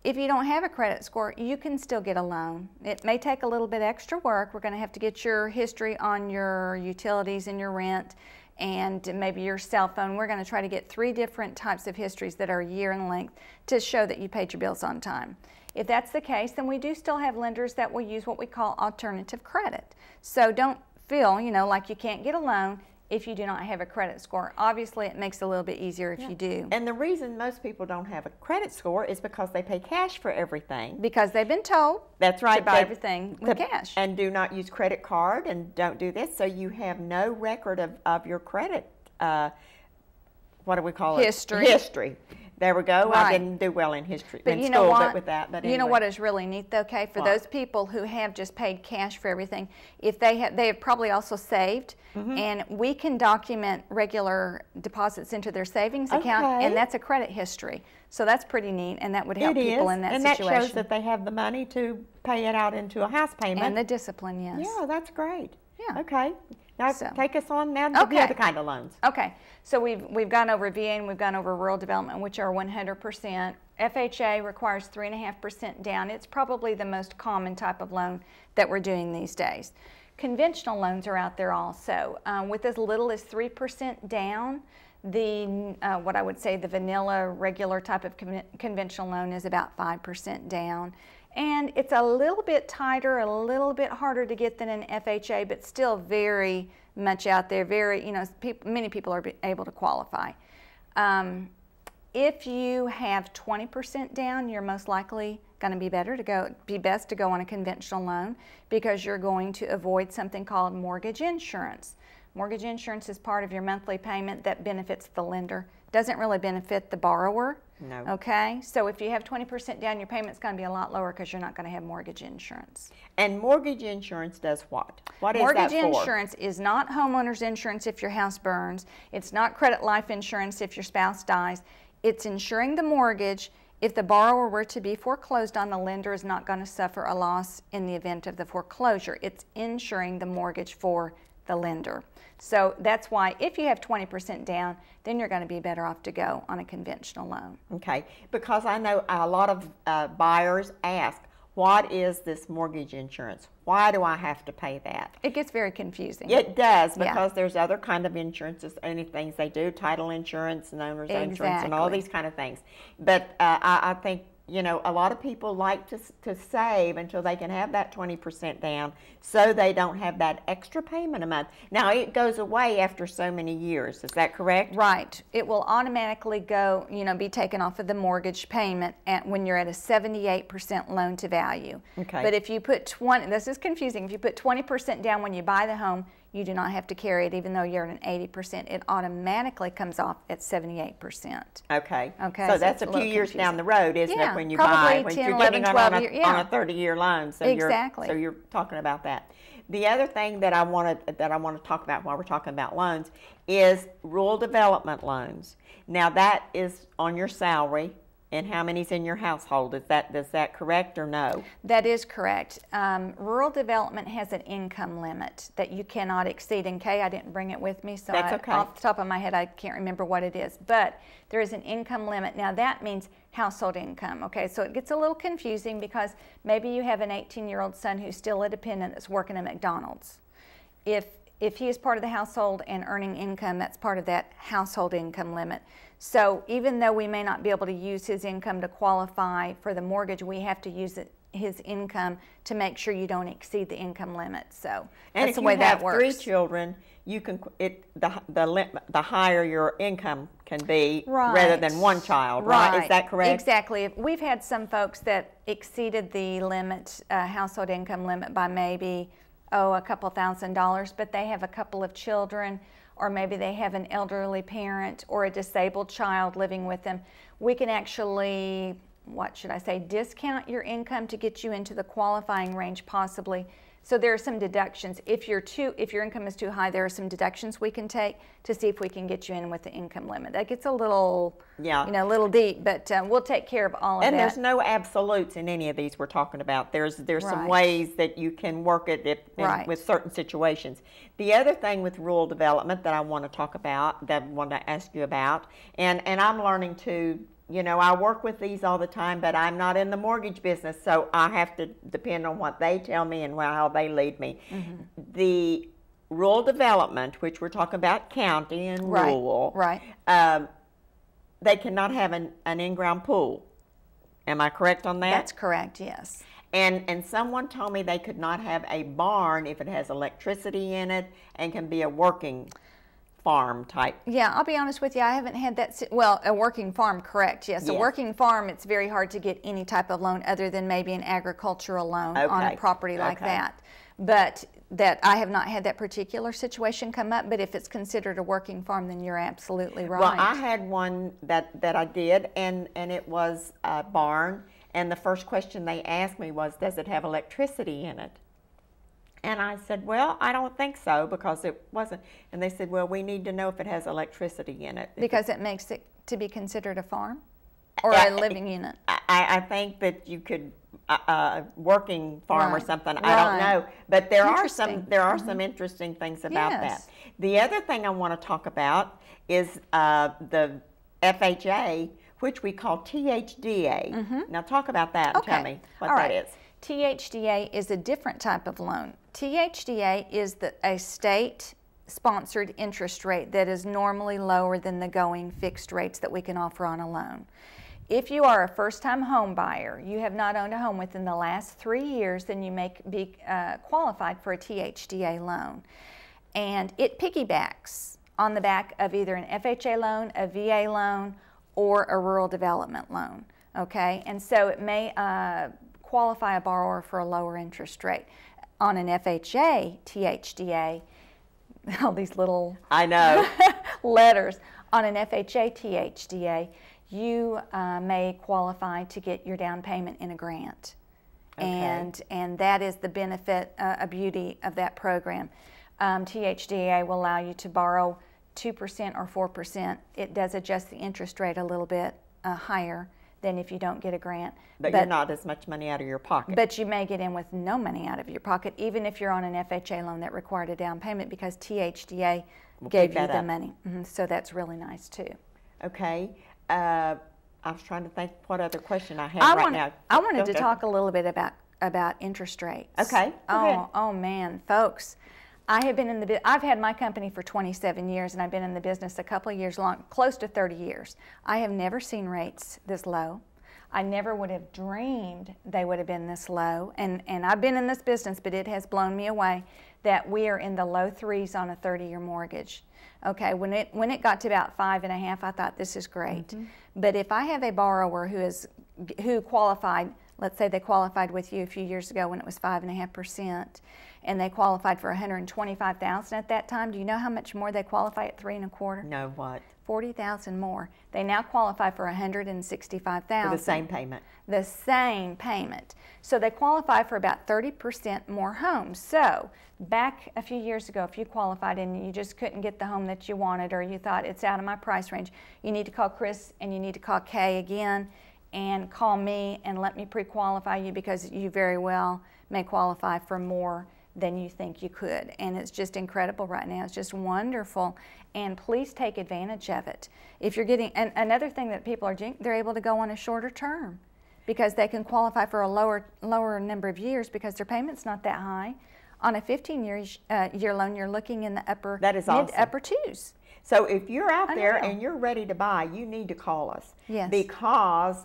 if you don't have a credit score, you can still get a loan. It may take a little bit extra work. We're going to have to get your history on your utilities and your rent and maybe your cell phone. We're going to try to get 3 different types of histories that are a year in length to show that you paid your bills on time. If that's the case, then we do still have lenders that will use what we call alternative credit. So don't feel, like you can't get a loan if you do not have a credit score. Obviously, it makes it a little bit easier if you do. And the reason most people don't have a credit score is because they pay cash for everything. Because they've been told that's right, to buy everything with cash. And do not use credit card and don't do this. So you have no record of your credit, what do we call it? History. There we go. Right. I didn't do well in history but in you school know what? With that. But you anyway. know what is really neat though, Kay? For those people who have just paid cash for everything, if they have probably also saved, and we can document regular deposits into their savings account, and that's a credit history. So that's pretty neat, and that would help people in that situation. And that shows that they have the money to pay it out into a house payment. And the discipline, yes. Yeah, that's great. Yeah. Okay. Now take us on now to the other kind of loans. Okay. So we've gone over VA and we've gone over rural development, which are 100%. FHA requires 3.5% down. It's probably the most common type of loan that we're doing these days. Conventional loans are out there also. With as little as 3% down, what I would say the vanilla regular type of conventional loan is about 5% down. And it's a little bit tighter, a little bit harder to get than an FHA, but still very much out there. Many people are able to qualify. If you have 20% down, you're most likely going to be best to go on a conventional loan because you're going to avoid something called mortgage insurance. Mortgage insurance is part of your monthly payment that benefits the lender. Doesn't really benefit the borrower. No. Okay, so if you have 20% down, your payment's going to be a lot lower because you're not going to have mortgage insurance. And mortgage insurance does what? What is mortgage that for? Mortgage insurance is not homeowner's insurance if your house burns. It's not credit life insurance if your spouse dies. It's insuring the mortgage. If the borrower were to be foreclosed on, the lender is not going to suffer a loss in the event of the foreclosure. It's insuring the mortgage for the lender. So that's why if you have 20% down, then you're going to be better off to go on a conventional loan. Okay, because I know a lot of buyers ask, what is this mortgage insurance? Why do I have to pay that? It gets very confusing. It does, because there's other kind of insurances, only things they do, title insurance and owner's insurance and all these kind of things. But I think, you know, a lot of people like to save until they can have that 20% down so they don't have that extra payment a month. Now, it goes away after so many years. Is that correct? Right. It will automatically go, you know, be taken off of the mortgage payment when you're at a 78% loan to value. Okay. But if you put this is confusing, if you put 20% down when you buy the home, you do not have to carry it even though you're at an 80%. It automatically comes off at 78%. Okay. Okay. So that's a few years down the road, isn't it, when you probably buy, when 10, you're 11, getting 12 on years. on a 30-year loan. So exactly. So you're talking about that. The other thing that I want to talk about while we're talking about loans is rural development loans. Now that is on your salary. And how many's in your household? Is that correct or no? That is correct. Rural development has an income limit that you cannot exceed. And Kay, I didn't bring it with me, so that's okay. Off the top of my head, I can't remember what it is. But there is an income limit. Now that means household income. Okay, so it gets a little confusing because maybe you have an 18-year-old son who's still a dependent that's working at McDonald's. If he is part of the household and earning income, that's part of that household income limit. So even though we may not be able to use his income to qualify for the mortgage, we have to use his income to make sure you don't exceed the income limit. So that's the way that works. And if you have 3 children, you can the higher your income can be rather than 1 child, right? Is that correct? Exactly. We've had some folks that exceeded the limit, household income limit by maybe a couple $1,000s, but they have a couple of children, or maybe they have an elderly parent or a disabled child living with them. We can actually, discount your income to get you into the qualifying range possibly. So there are some deductions. If your income is too high, there are some deductions we can take to see if we can get you in with the income limit. That gets a little, a little deep, but we'll take care of all of that. And there's no absolutes in any of these we're talking about. There's some ways that you can work it with certain situations. The other thing with rural development that I want to talk about, that I want to ask you about, and I'm learning to, I work with these all the time, but I'm not in the mortgage business, so I have to depend on what they tell me and how they lead me. Mm-hmm. The rural development, which we're talking about county and rural, they cannot have an in-ground pool. Am I correct on that? That's correct, yes. And someone told me they could not have a barn if it has electricity in it and can be a working farm type. Yeah, I'll be honest with you, I haven't had that, a working farm, correct, yes. A working farm, it's very hard to get any type of loan other than maybe an agricultural loan on a property like that. But I have not had that particular situation come up, but if it's considered a working farm, then you're absolutely right. Well, I had one that I did, and it was a barn, and the first question they asked me was, does it have electricity in it? And I said, well, I don't think so, because it wasn't. And they said, well, we need to know if it has electricity in it. Because it makes it to be considered a farm or a living unit? I think that you could, working farm or something, I don't know. But there are some interesting things about that. The other thing I want to talk about is the FHA, which we call THDA. Mm-hmm. Now talk about that and tell me what that is. THDA is a different type of loan. THDA is a state-sponsored interest rate that is normally lower than the going fixed rates that we can offer on a loan. If you are a first-time home buyer, you have not owned a home within the last 3 years, then you may be qualified for a THDA loan. And it piggybacks on the back of either an FHA loan, a VA loan, or a rural development loan. okay? And so it may qualify a borrower for a lower interest rate. On an FHA THDA, all these little I know letters, on an FHA THDA, you may qualify to get your down payment in a grant. Okay. And that is the benefit, a beauty of that program. THDA will allow you to borrow 2% or 4%. It does adjust the interest rate a little bit higher than if you don't get a grant. But you're not as much money out of your pocket. But you may get in with no money out of your pocket, even if you're on an FHA loan that required a down payment, because THDA gave you the money. So that's really nice too. Okay. I was trying to think what other question I had now. I wanted to talk a little bit about interest rates. Okay. Oh man, folks. I have been in the I've had my company for 27 years, and I've been in the business a couple of years long, close to 30 years. I have never seen rates this low. I never would have dreamed they would have been this low, and I've been in this business, but it has blown me away that we are in the low 3s on a 30-year mortgage. Okay, when it got to about 5.5, I thought this is great. But if I have a borrower who qualified, let's say they qualified with you a few years ago when it was 5.5%, and they qualified for $125,000 at that time, do you know how much more they qualify at 3.25? No, what? $40,000 more. They now qualify for $165,000. For the same payment. The same payment. So they qualify for about 30% more homes. So back a few years ago, if you qualified and you just couldn't get the home that you wanted, or you thought it's out of my price range, you need to call Chris and you need to call Kay again, and call me and let me pre-qualify you, because you very well may qualify for more than you think you could. And it's just incredible right now. It's just wonderful. And please take advantage of it. If you're getting, and another thing that people are doing, they're able to go on a shorter term because they can qualify for a lower number of years because their payment's not that high. On a 15-year loan, you're looking in the upper, mid-upper 2s. So if you're out there and you're ready to buy, you need to call us. Yes. Because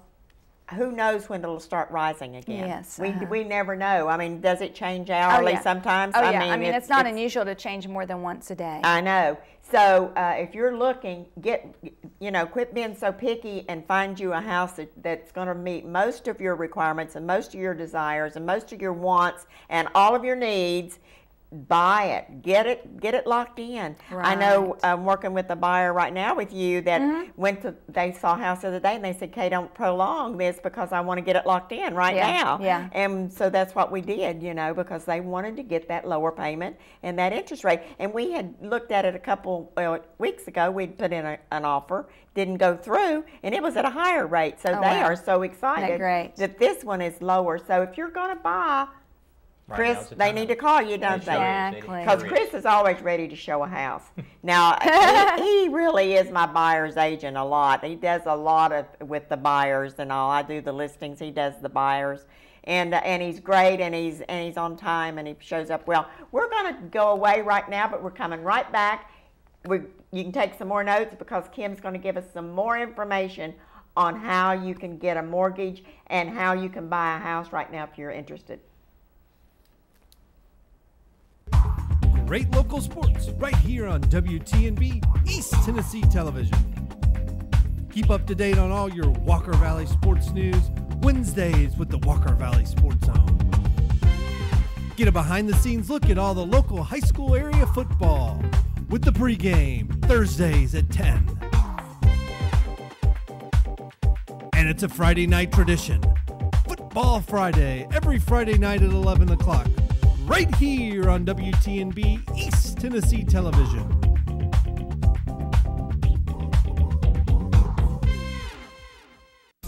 who knows when it'll start rising again? Yes. We never know. I mean, does it change hourly sometimes? Oh, yeah. I mean, it's not unusual to change more than once a day. I know. So if you're looking, quit being so picky and find you a house that's going to meet most of your requirements and most of your desires and most of your wants and all of your needs. Buy it, get it locked in. Right. I know I'm working with a buyer right now with you that they saw a house the other day and they said, Kay, don't prolong this because I want to get it locked in right now. Yeah. And so that's what we did, because they wanted to get that lower payment and that interest rate. And we had looked at it a couple weeks ago. We'd put in an offer, didn't go through, and it was at a higher rate. So they are so excited that this one is lower. So if you're going to buy, Chris, they need to call you, don't they? Exactly. Because Chris is always ready to show a house. Now, he really is my buyer's agent a lot. He does a lot with the buyers and all. I do the listings, he does the buyers. And he's great, and he's on time, and he shows up well. We're going to go away right now, but we're coming right back. You can take some more notes because Kim's going to give us some more information on how you can get a mortgage and how you can buy a house right now if you're interested. Great local sports right here on WTNB East Tennessee Television. Keep up to date on all your Walker Valley sports news Wednesdays with the Walker Valley Sports Zone. Get a behind-the-scenes look at all the local high school area football with the pregame Thursdays at 10. And it's a Friday night tradition. Football Friday, every Friday night at 11 o'clock. Right here on WTNB East Tennessee Television.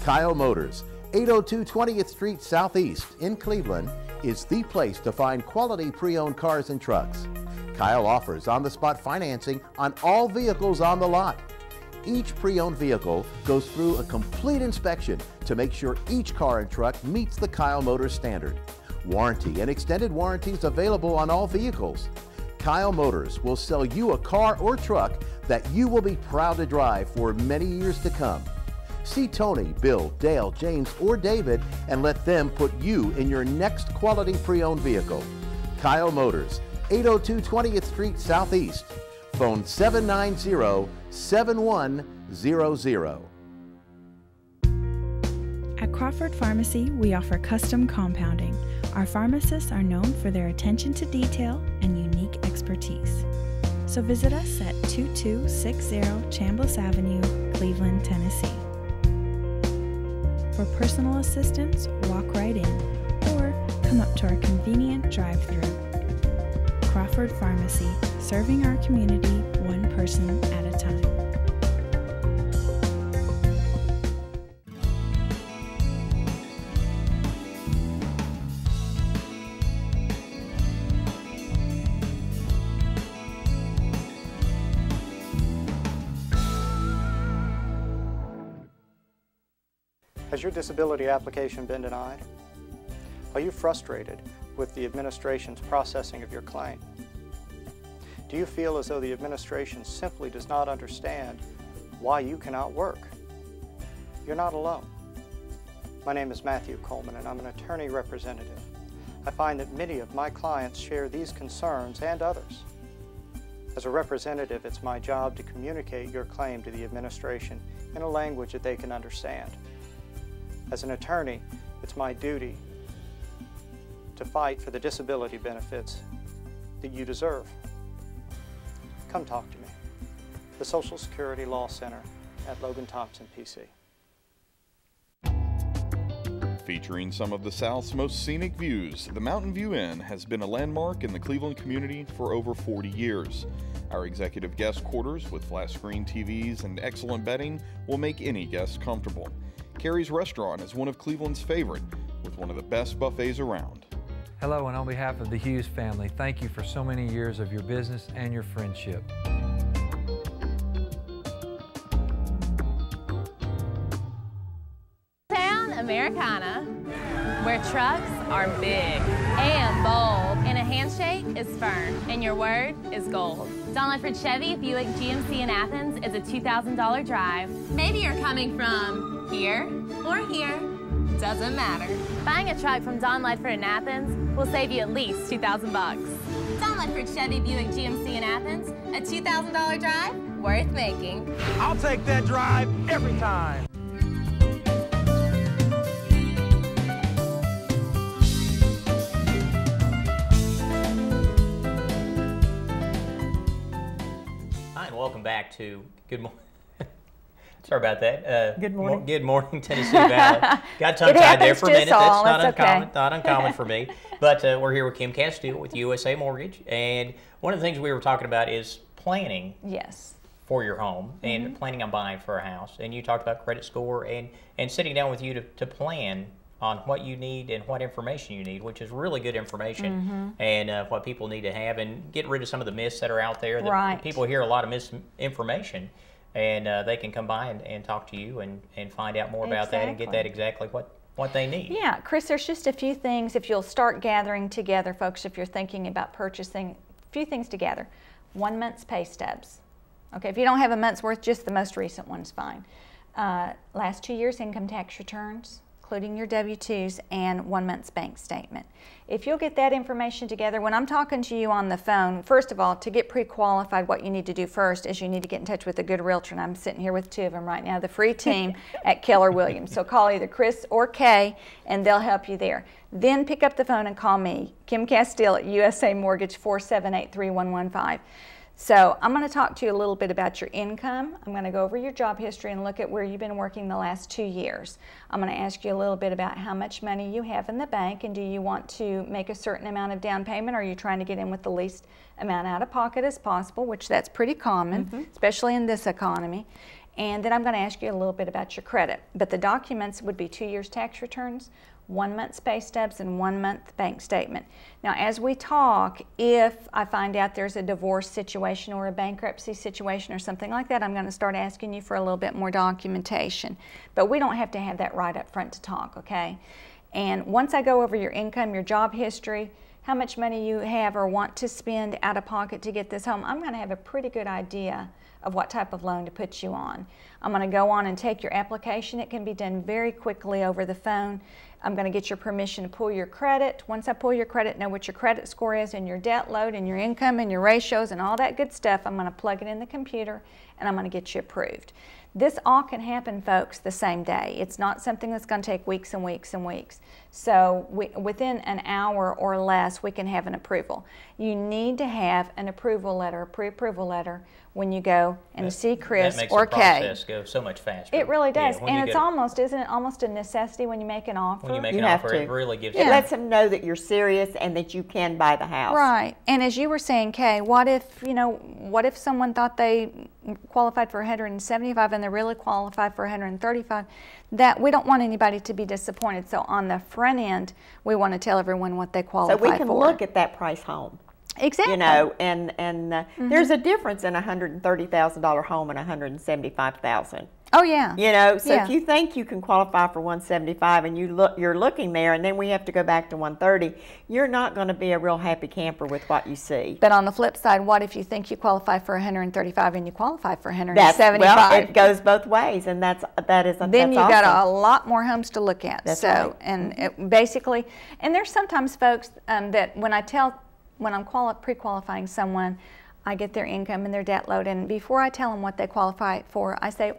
Kyle Motors, 802 20th Street Southeast in Cleveland, is the place to find quality pre-owned cars and trucks. Kyle offers on-the-spot financing on all vehicles on the lot. Each pre-owned vehicle goes through a complete inspection to make sure each car and truck meets the Kyle Motors standard. Warranty and extended warranties available on all vehicles. Kyle Motors will sell you a car or truck that you will be proud to drive for many years to come. See Tony, Bill, Dale, James, or David and let them put you in your next quality pre-owned vehicle. Kyle Motors, 802 20th Street Southeast. Phone 790-7100. Crawford Pharmacy, we offer custom compounding. Our pharmacists are known for their attention to detail and unique expertise. So visit us at 2260 Chambliss Avenue, Cleveland, Tennessee. For personal assistance, walk right in or come up to our convenient drive-thru. Crawford Pharmacy, serving our community one person at a time. Has your disability application been denied? Are you frustrated with the administration's processing of your claim? Do you feel as though the administration simply does not understand why you cannot work? You're not alone. My name is Matthew Coleman and I'm an attorney representative. I find that many of my clients share these concerns and others. As a representative, it's my job to communicate your claim to the administration in a language that they can understand. As an attorney, it's my duty to fight for the disability benefits that you deserve. Come talk to me. The Social Security Law Center at Logan Thompson, PC. Featuring some of the South's most scenic views, the Mountain View Inn has been a landmark in the Cleveland community for over 40 years. Our executive guest quarters with flat screen TVs and excellent bedding will make any guest comfortable. Carrie's Restaurant is one of Cleveland's favorite, with one of the best buffets around. Hello, and on behalf of the Hughes family, thank you for so many years of your business and your friendship. Town Americana, where trucks are big and bold, and a handshake is firm, and your word is gold. Don Ledford Chevy Buick GMC in Athens is a $2,000 drive. Maybe you're coming from here or here, doesn't matter. Buying a truck from Don Ledford in Athens will save you at least $2,000 bucks. Don Ledford Chevy Buick GMC in Athens, a $2,000 drive worth making. I'll take that drive every time. Hi, and welcome back to Good Morning. Sorry about that. Good morning. Good morning, Tennessee Valley. Got tongue-tied there for a minute. That's not uncommon. Okay. Not uncommon for me. But we're here with Kim Castile with USA Mortgage, and one of the things we were talking about is planning. Yes. For your home and planning on buying for a house. And you talked about credit score and sitting down with you to plan on what you need and what information you need, which is really good information, and what people need to have, and get rid of some of the myths that are out there. That people hear a lot of misinformation, and they can come by and talk to you and find out more about that and get that exactly what they need. Yeah, Chris, there's just a few things. If you'll start gathering together, folks, if you're thinking about purchasing, a few things together. 1 month's pay stubs. Okay, if you don't have a month's worth, just the most recent one's fine. Last 2 years' income tax returns, including your W-2s, and 1 month's bank statement. If you'll get that information together, when I'm talking to you on the phone, first of all, to get pre-qualified, what you need to do first is you need to get in touch with a good realtor, and I'm sitting here with 2 of them right now, the free team at Keller Williams. So call either Chris or Kay, and they'll help you there. Then pick up the phone and call me, Kim Castile at USA Mortgage, 478-3115. So I'm going to talk to you a little bit about your income. I'm going to go over your job history and look at where you've been working the last 2 years. I'm going to ask you a little bit about how much money you have in the bank, and do you want to make a certain amount of down payment, or are you trying to get in with the least amount out of pocket as possible, which that's pretty common, especially in this economy. And then I'm going to ask you a little bit about your credit. But the documents would be 2 years tax returns, 1 month's pay stubs, and 1 month bank statement. Now, as we talk, if I find out there's a divorce situation or a bankruptcy situation or something like that, I'm going to start asking you for a little bit more documentation. But we don't have to have that right up front to talk, okay? And once I go over your income, your job history, how much money you have or want to spend out of pocket to get this home, I'm going to have a pretty good idea of what type of loan to put you on. I'm going to go on and take your application. It can be done very quickly over the phone. I'm going to get your permission to pull your credit. Once I pull your credit, know what your credit score is and your debt load and your income and your ratios and all that good stuff. I'm going to plug it in the computer and I'm going to get you approved. This all can happen, folks, the same day. It's not something that's going to take weeks and weeks and weeks. So within an hour or less, we can have an approval. You need to have an approval letter, a pre-approval letter, when you go and see Chris or Kay. That makes the process go so much faster. It really does. Yeah, and it's almost, isn't it almost a necessity when you make an offer? When you make an offer, it really gives It lets them know that you're serious and that you can buy the house. Right. And as you were saying, Kay, what if, you know, what if someone thought they qualified for 175 and they really qualified for 135? That we don't want anybody to be disappointed. So on the front end, we want to tell everyone what they qualify for. So we can look at that price home. Exactly. You know, and there's a difference in a $130,000 home and $175,000. Oh yeah. You know, so if you think you can qualify for 175 and you're looking there, and then we have to go back to 130, you're not going to be a real happy camper with what you see. But on the flip side, what if you think you qualify for 135 and you qualify for 175? Well, it goes both ways, and that is then you've awesome. got a lot more homes to look at. That's so right. And it basically, and there's sometimes folks that when I'm pre-qualifying someone, I get their income and their debt load, and before I tell them what they qualify for, I say,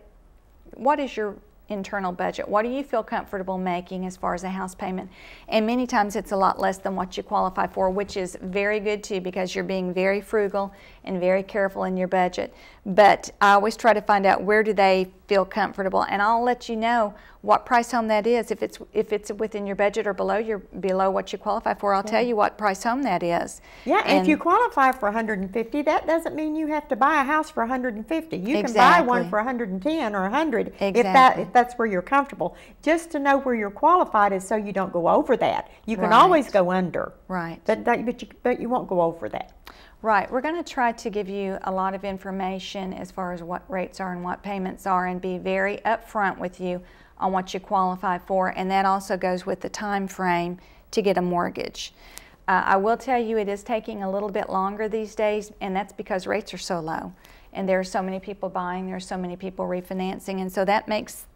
what is your internal budget? What do you feel comfortable making as far as a house payment? And many times it's a lot less than what you qualify for, which is very good too, because you're being very frugal and very careful in your budget. But I always try to find out where do they feel comfortable, and I'll let you know what price home that is. If it's within your budget or below what you qualify for, I'll tell you what price home that is. Yeah, and if you qualify for 150, that doesn't mean you have to buy a house for 150. You can buy one for 110 or 100 if that's where you're comfortable. Just to know where you're qualified is so you don't go over that. You can always go under. Right. But you won't go over that. Right. We're going to try to give you a lot of information as far as what rates are and what payments are, and be very upfront with you on what you qualify for, and that also goes with the time frame to get a mortgage. I will tell you it is taking a little bit longer these days, and that's because rates are so low and there are so many people buying, there are so many people refinancing, and so that makes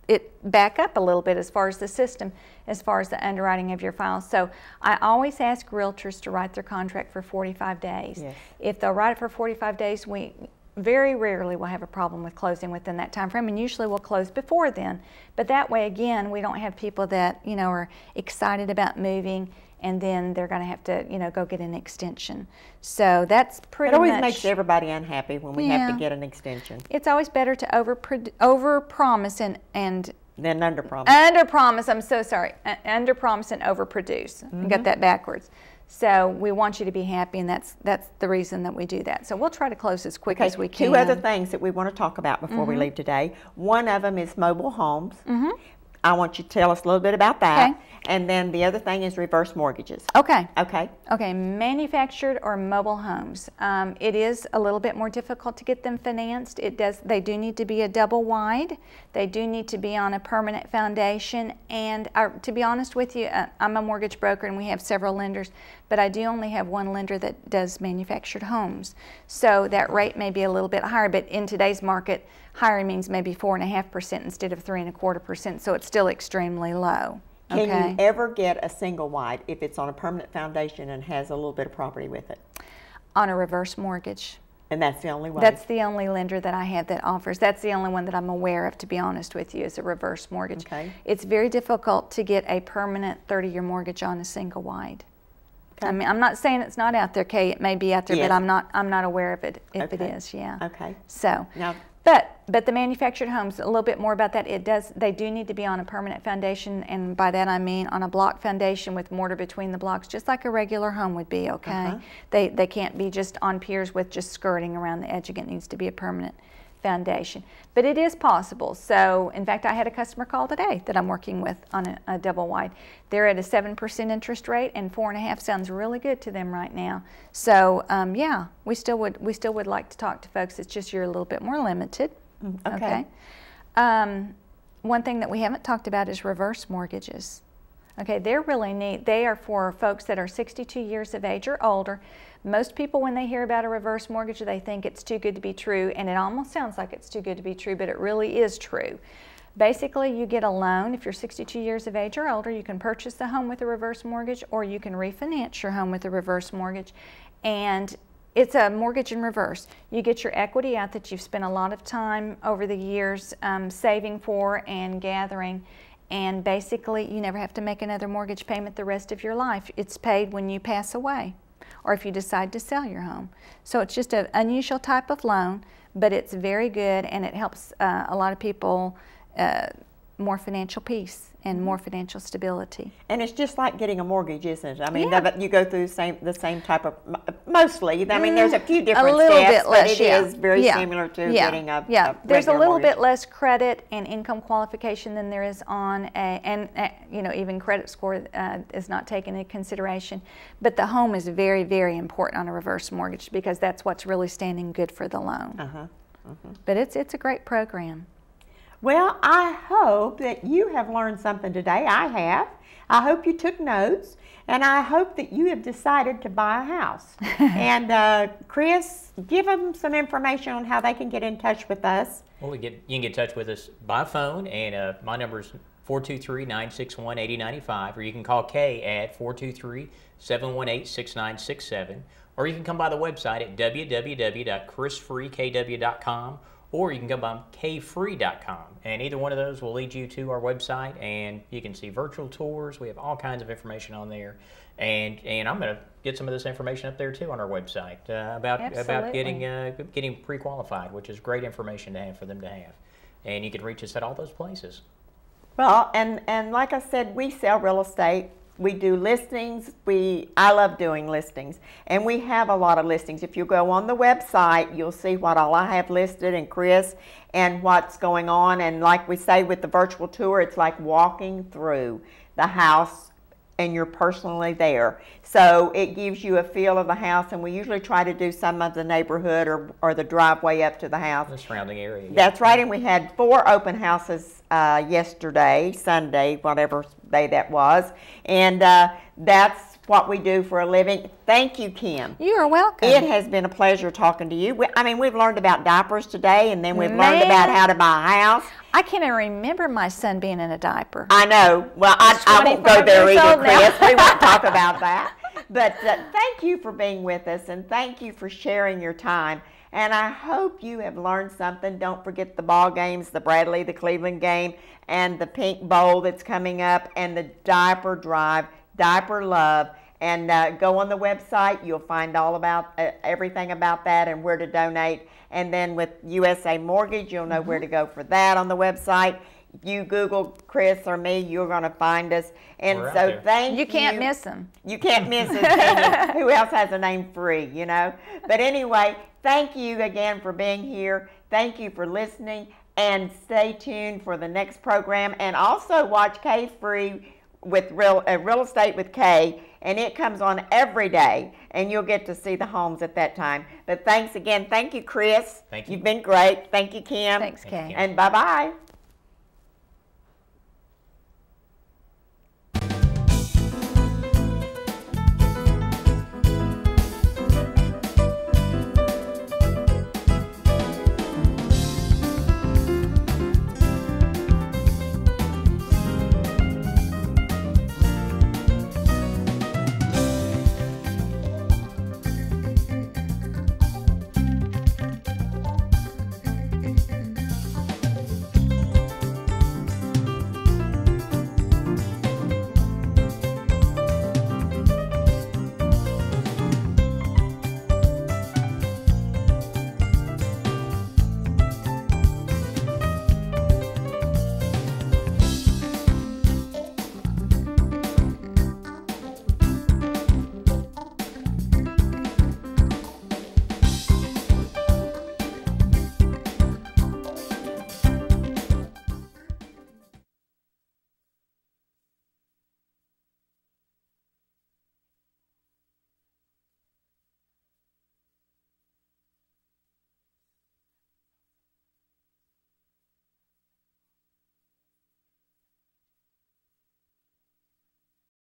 it back up a little bit as far as the system, as far as the underwriting of your files. So I always ask realtors to write their contract for 45 days. Yes. If they'll write it for 45 days, we very rarely will have a problem with closing within that time frame, and usually we'll close before then. But that way, again, we don't have people that, you know, are excited about moving and then they're going to have to, you know, go get an extension. So that's pretty much. It always makes everybody unhappy when we have to get an extension. It's always better to over-promise and then underpromise. Underpromise, I'm so sorry. Underpromise and overproduce. I got that backwards. So we want you to be happy, and that's the reason that we do that. So we'll try to close as quick as we can. Two other things that we want to talk about before we leave today. One of them is mobile homes. I want you to tell us a little bit about that. Okay. And then the other thing is reverse mortgages. Okay. Okay. Okay, manufactured or mobile homes. It is a little bit more difficult to get them financed. They do need to be a double wide. They do need to be on a permanent foundation. And to be honest with you, I'm a mortgage broker and we have several lenders, but I do only have one lender that does manufactured homes. So that rate may be a little bit higher, but in today's market, higher means maybe 4.5% instead of 3.25%, so it's still extremely low. Can you ever get a single wide if it's on a permanent foundation and has a little bit of property with it? On a reverse mortgage. And that's the only way? That's the only lender that I have that offers. That's the only one that I'm aware of, to be honest with you, is a reverse mortgage. Okay. It's very difficult to get a permanent 30-year mortgage on a single wide. Okay. I mean, I'm not saying it's not out there, Kay. It may be out there, Yes. but I'm not aware of it if it is. Yeah. Okay. So. Now, But the manufactured homes, a little bit more about that. They do need to be on a permanent foundation, and by that I mean on a block foundation with mortar between the blocks, just like a regular home would be. Okay. They can't be just on piers with just skirting around the edge. It needs to be a permanent foundation. But it is possible. So in fact, I had a customer call today that I'm working with on a double wide. They're at a 7% interest rate, and 4.5% sounds really good to them right now. So yeah, we still would like to talk to folks. It's just you're a little bit more limited. Okay. One thing that we haven't talked about is reverse mortgages. Okay, they're really neat. They are for folks that are 62 years of age or older. Most people, when they hear about a reverse mortgage, they think it's too good to be true, and it almost sounds like it's too good to be true, but it really is true. Basically, you get a loan. If you're 62 years of age or older, you can purchase the home with a reverse mortgage, or you can refinance your home with a reverse mortgage. And it's a mortgage in reverse. You get your equity out that you've spent a lot of time over the years saving for and gathering. And basically, you never have to make another mortgage payment the rest of your life. It's paid when you pass away or if you decide to sell your home. So it's just an unusual type of loan, but it's very good, and it helps a lot of people more financial peace and more financial stability. And it's just like getting a mortgage, isn't it? I mean, you go through the same type of, mostly. I mean, there's a few different steps, but it is very similar to getting a There's a little mortgage. bit less credit and income qualification than there is on and you know, even credit score is not taken into consideration. But the home is very, very important on a reverse mortgage because that's what's really standing good for the loan. But it's a great program. Well, I hope that you have learned something today. I have. I hope you took notes, and I hope that you have decided to buy a house. And Chris, give them some information on how they can get in touch with us. Well, you can get in touch with us by phone, and my number is 423-961-8095, or you can call Kay at 423-718-6967, or you can come by the website at www.chrisfreekw.com, or you can go by kfree.com, and either one of those will lead you to our website, and you can see virtual tours. We have all kinds of information on there, and I'm going to get some of this information up there too on our website about getting pre-qualified, which is great information to have for them to have, and you can reach us at all those places. Well, and like I said, we sell real estate. We do listings. I love doing listings, and we have a lot of listings. If you go on the website, you'll see what all I have listed, and Chris, and what's going on. And like we say with the virtual tour, it's like walking through the house and you're personally there. So it gives you a feel of the house, and we usually try to do some of the neighborhood or the driveway up to the house. The surrounding area. Yeah. That's right, and we had 4 open houses yesterday, Sunday, whatever day that was, and that's what we do for a living. Thank you, Kim. You are welcome. It has been a pleasure talking to you. I mean, we've learned about diapers today, and then we've learned about how to buy a house. I can't even remember my son being in a diaper. I know. Well, I won't go there either, Chris. We won't talk about that. But thank you for being with us, and thank you for sharing your time. And I hope you have learned something. Don't forget the ball games, the Bradley, the Cleveland game, and the Pink Bowl that's coming up, and the diaper drive, Diaper Love. And go on the website. You'll find all about everything about that and where to donate. And then with USA Mortgage, you'll know where to go for that on the website. If you Google Chris or me, you're going to find us. And so thank you. You can't miss them. You can't miss us, can you? Who else has a name free, you know? But anyway, thank you again for being here. Thank you for listening. And stay tuned for the next program. And also watch Kay Free with Real Estate with Kay. And it comes on every day. And you'll get to see the homes at that time. But thanks again. Thank you, Chris. Thank you. You've been great. Thank you, Kim. Thanks, Kay. And bye-bye.